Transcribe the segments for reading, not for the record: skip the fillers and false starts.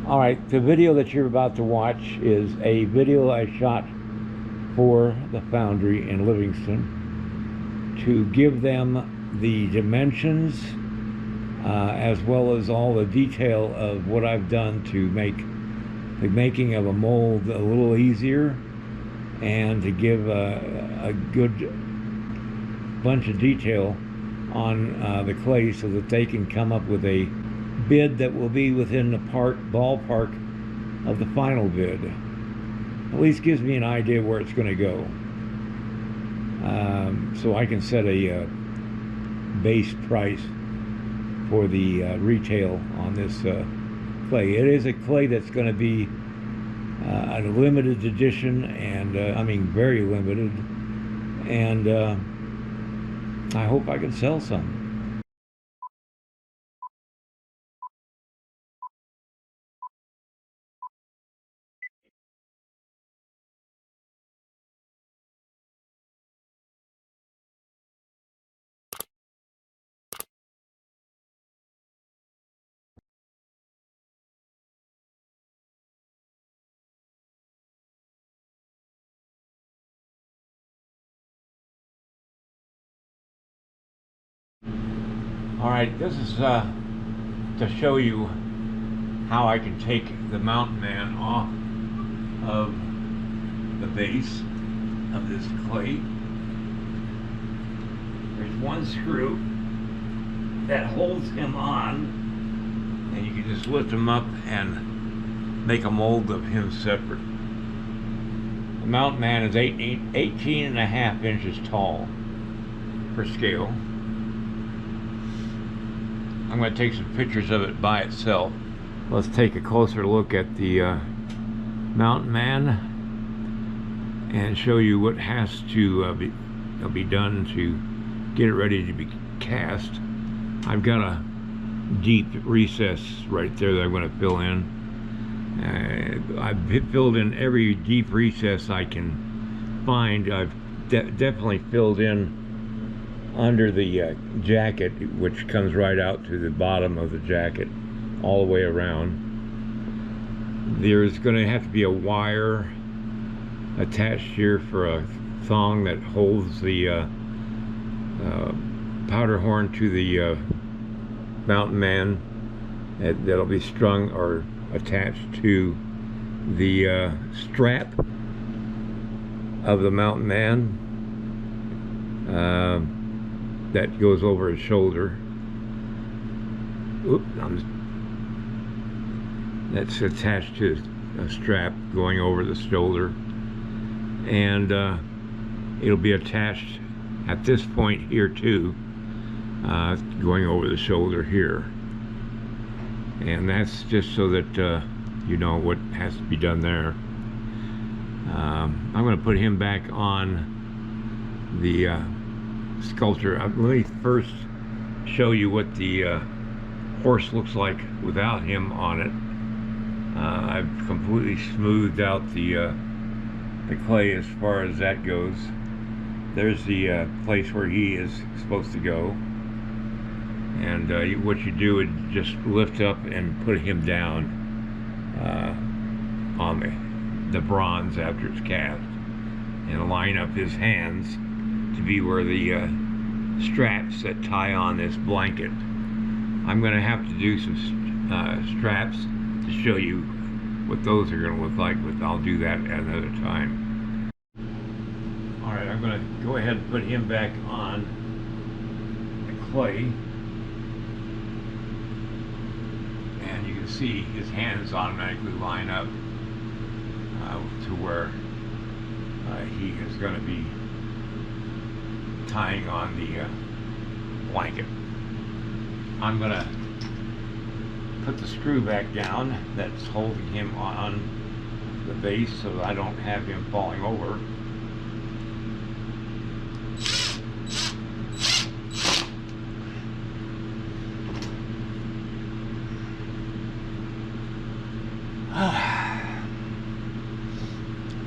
Alright, the video that you're about to watch is a video I shot for the foundry in Livingston to give them the dimensions as well as all the detail of what I've done to make the making of a mold a little easier, and to give a good bunch of detail on the clay so that they can come up with a bid that will be within the ballpark of the final bid. At least gives me an idea where it's going to go, so I can set a base price for the retail on this clay. It is a clay that's going to be a limited edition, and I mean very limited, and I hope I can sell some. Alright, this is to show you how I can take the mountain man off of the base of this clay. There's one screw that holds him on, and you can just lift him up and make a mold of him separate. The mountain man is 18 and a half inches tall per scale. I'm going to take some pictures of it by itself. Let's take a closer look at the mountain man and show you what has to be done to get it ready to be cast. I've got a deep recess right there that I'm going to fill in. I've filled in every deep recess I can find. I've definitely filled in under the jacket, which comes right out to the bottom of the jacket all the way around. There's going to have to be a wire attached here for a thong that holds the powder horn to the mountain man. That'll be strung or attached to the strap of the mountain man that goes over his shoulder. Oops, that's attached to a strap going over the shoulder, and it'll be attached at this point here too, going over the shoulder here, and that's just so that you know what has to be done there. I'm going to put him back on the sculpture. Let me first show you what the horse looks like without him on it. I've completely smoothed out the clay as far as that goes. There's the place where he is supposed to go, and what you do is just lift up and put him down on the bronze after it's cast, and line up his hands to be where the straps that tie on this blanket. I'm going to have to do some straps to show you what those are going to look like, but I'll do that at another time. Alright, I'm going to go ahead and put him back on the clay, and you can see his hands automatically line up to where he is going to be tying on the blanket. I'm going to put the screw back down that's holding him on the base so that I don't have him falling over.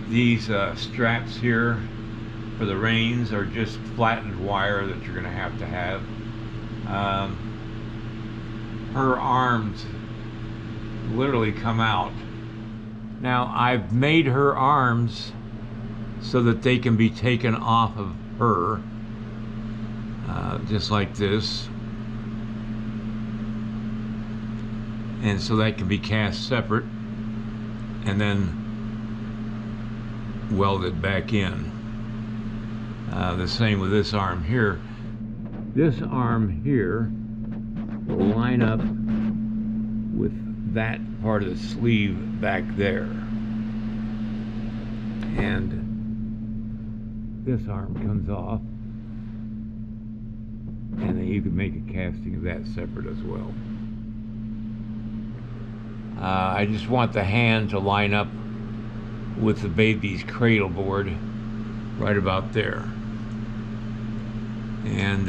These straps here for the reins are just flattened wire that you're going to have. Her arms literally come out. Now I've made her arms so that they can be taken off of her, just like this, and so that can be cast separate and then welded back in. The same with this arm here. This arm here will line up with that part of the sleeve back there, and this arm comes off, and then you can make a casting of that separate as well. I just want the hand to line up with the baby's cradle board right about there, and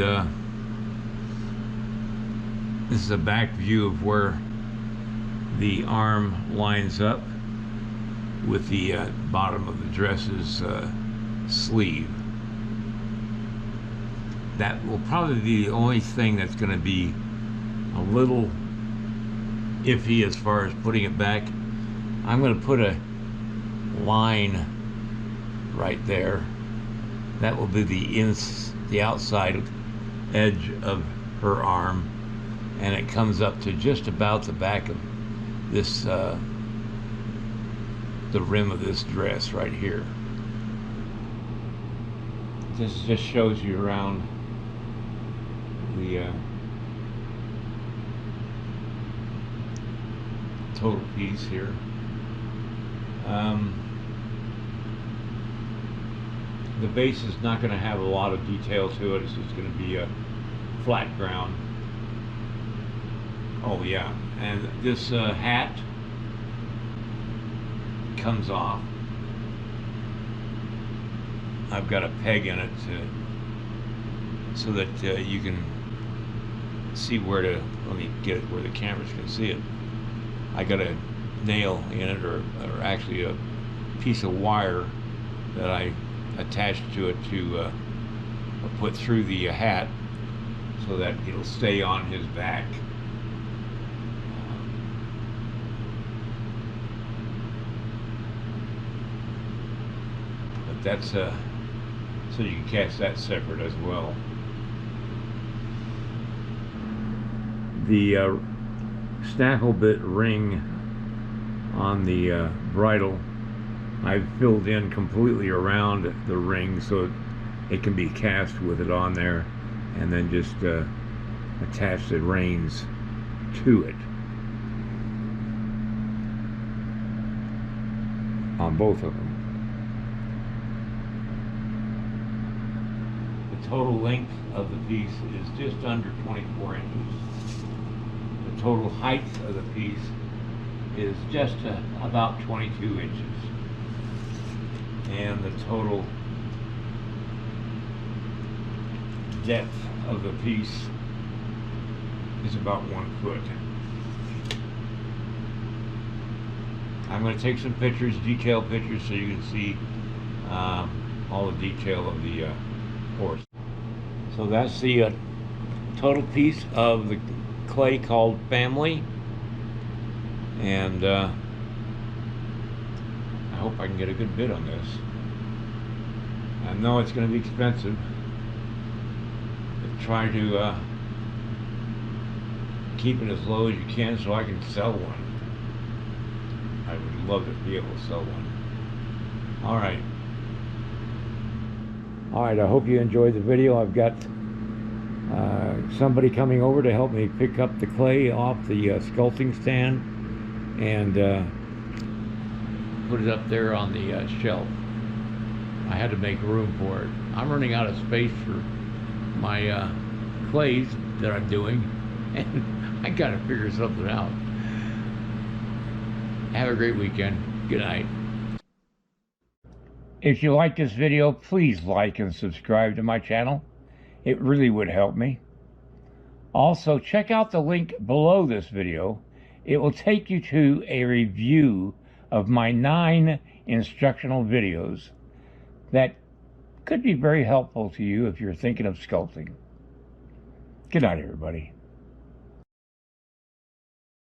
this is a back view of where the arm lines up with the bottom of the dress's sleeve. That will probably be the only thing that's going to be a little iffy as far as putting it back. I'm going to put a line right there. That will be the outside edge of her arm, and it comes up to just about the back of this, the rim of this dress right here. This just shows you around the total piece here. The base is not going to have a lot of detail to it. It's just going to be a flat ground. Oh yeah, and this hat comes off. I've got a peg in it so that you can see where to, let me get it where the cameras can see it. I got a nail in it, or actually a piece of wire that I attached to it to put through the hat so that it'll stay on his back. But that's so you can cast that separate as well. The snaffle bit ring on the bridle, I've filled in completely around the ring so it can be cast with it on there, and then just attach the reins to it on both of them. The total length of the piece is just under 24 inches. The total height of the piece is just about 22 inches. And the total depth of the piece is about 1 foot. I'm going to take some pictures, detailed pictures, so you can see all the detail of the horse. So that's the total piece of the clay called Family, and I hope I can get a good bid on this. I know it's going to be expensive, but try to keep it as low as you can so I can sell one. I would love to be able to sell one. Alright, I hope you enjoyed the video. I've got somebody coming over to help me pick up the clay off the sculpting stand and put it up there on the shelf. I had to make room for it. I'm running out of space for my clays that I'm doing, and I gotta figure something out. Have a great weekend. Good night. If you like this video, please like and subscribe to my channel. It really would help me. Also, check out the link below this video. It will take you to a review of my 9 instructional videos that could be very helpful to you if you're thinking of sculpting. Good night, everybody.